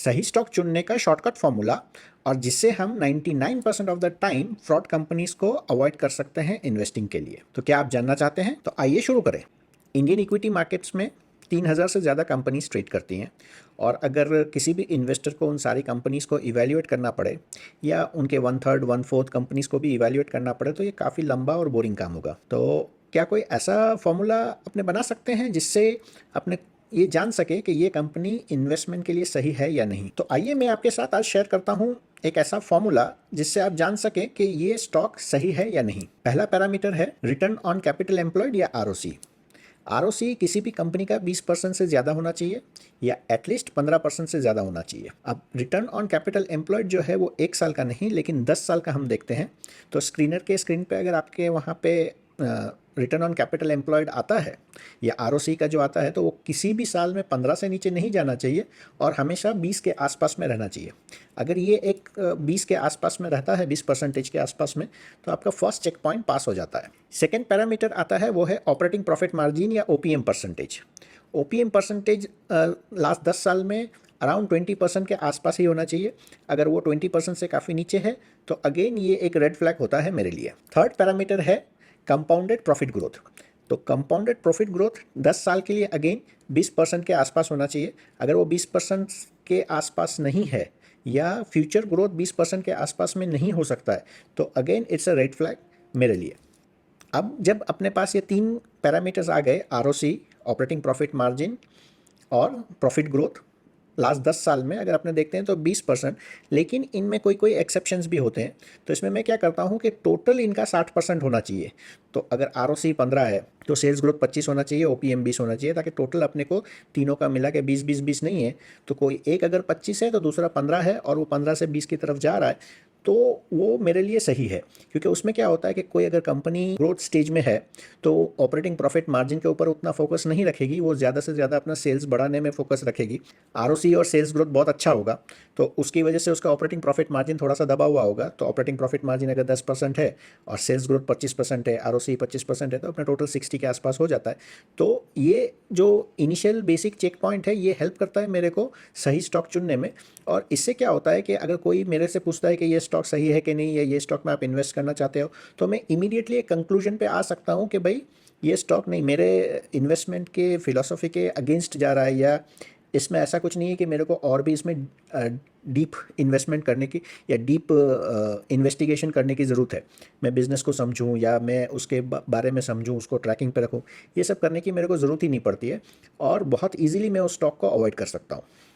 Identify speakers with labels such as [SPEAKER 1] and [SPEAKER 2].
[SPEAKER 1] सही स्टॉक चुनने का शॉर्टकट फॉर्मूला और जिससे हम 99% of the time fraud companies को अवॉइड कर सकते हैं इन्वेस्टिंग के लिए। तो क्या आप जानना चाहते हैं? तो आइए शुरू करें। इंडियन इक्विटी मार्केट्स में 3000 से ज़्यादा कंपनीज ट्रेड करती हैं और अगर किसी भी इन्वेस्टर को उन सारी कंपनीज को इवैल्यूएट करना पड़े या उनके 1/3 1/4 कंपनीज को भी इवैल्यूएट करना पड़े तो ये काफ़ी लंबा और बोरिंग काम होगा। तो क्या कोई ऐसा फॉर्मूला अपने बना सकते हैं जिससे अपने ये जान सके कि ये कंपनी इन्वेस्टमेंट के लिए सही है या नहीं? तो आइए मैं आपके साथ आज शेयर करता हूँ एक ऐसा फॉर्मूला जिससे आप जान सकें कि ये स्टॉक सही है या नहीं। पहला पैरामीटर है रिटर्न ऑन कैपिटल एम्प्लॉयड या आरओसी। आरओसी किसी भी कंपनी का 20% से ज़्यादा होना चाहिए या एटलीस्ट 15% से ज़्यादा होना चाहिए। अब रिटर्न ऑन कैपिटल एम्प्लॉयड जो है वो 1 साल का नहीं लेकिन 10 साल का हम देखते हैं। तो स्क्रीन पे अगर आपके वहाँ पे रिटर्न ऑन कैपिटल एम्प्लॉयड आता है या आरओसी का जो आता है तो वो किसी भी साल में 15 से नीचे नहीं जाना चाहिए और हमेशा 20 के आसपास में रहना चाहिए। अगर ये एक 20 के आसपास में रहता है, 20% के आसपास में, तो आपका फर्स्ट चेक पॉइंट पास हो जाता है। सेकेंड पैरामीटर आता है वो है ऑपरेटिंग प्रॉफिट मार्जिन या OPM percentage. OPM percentage last 10 साल में अराउंड 20% के आसपास ही होना चाहिए। अगर वो 20% से काफ़ी नीचे है तो अगेन ये एक रेड फ्लैग होता है मेरे लिए। थर्ड पैरामीटर है कंपाउंडेड प्रॉफिट ग्रोथ। तो कंपाउंडेड प्रॉफिट ग्रोथ 10 साल के लिए अगेन 20% के आसपास होना चाहिए। अगर वो 20% के आसपास नहीं है या फ्यूचर ग्रोथ 20% के आसपास में नहीं हो सकता है तो again it's a red flag मेरे लिए। अब जब अपने पास ये 3 पैरामीटर्स आ गए, आरओसी, ऑपरेटिंग प्रॉफिट मार्जिन और प्रॉफिट ग्रोथ, लास्ट 10 साल में अगर आपने देखते हैं तो 20%, लेकिन इनमें कोई कोई एक्सेप्शंस भी होते हैं। तो इसमें मैं क्या करता हूँ कि टोटल इनका 60% होना चाहिए। तो अगर आरओसी 15 है तो सेल्स ग्रोथ 25 होना चाहिए, ओपीएम 20 होना चाहिए, ताकि टोटल अपने को तीनों का मिला के 20-20-20 नहीं है। तो कोई एक अगर 25 है तो दूसरा 15 है और वो 15 से 20 की तरफ जा रहा है तो वो मेरे लिए सही है। क्योंकि उसमें क्या होता है कि कोई अगर कंपनी ग्रोथ स्टेज में है तो ऑपरेटिंग प्रॉफिट मार्जिन के ऊपर उतना फोकस नहीं रखेगी, वो ज़्यादा से ज़्यादा अपना सेल्स बढ़ाने में फोकस रखेगी। आरओसी और सेल्स ग्रोथ बहुत अच्छा होगा तो उसकी वजह से उसका ऑपरेटिंग प्रॉफिट मार्जिन थोड़ा सा दबा हुआ होगा। तो ऑपरेटिंग प्रॉफिट मार्जिन अगर 10% है और सेल्स ग्रोथ 25% है, आरओसी 25% है, तो अपना टोटल 60 के आसपास हो जाता है। तो ये जो इनिशियल बेसिक चेक पॉइंट है ये हेल्प करता है मेरे को सही स्टॉक चुनने में। और इससे क्या होता है कि अगर कोई मेरे से पूछता है कि ये स्टॉक सही है कि नहीं, या ये स्टॉक में आप इन्वेस्ट करना चाहते हो, तो मैं इमीडिएटली एक कंक्लूजन पे आ सकता हूँ कि भाई ये स्टॉक नहीं, मेरे इन्वेस्टमेंट के फिलॉसफी के अगेंस्ट जा रहा है, या इसमें ऐसा कुछ नहीं है कि मेरे को और भी इसमें डीप इन्वेस्टमेंट करने की या डीप इन्वेस्टिगेशन करने की ज़रूरत है। मैं बिज़नेस को समझूं या मैं उसके बारे में समझूं, उसको ट्रैकिंग पे रखूं, ये सब करने की मेरे को ज़रूरत ही नहीं पड़ती है और बहुत ईजीली मैं उस स्टॉक को अवॉइड कर सकता हूँ।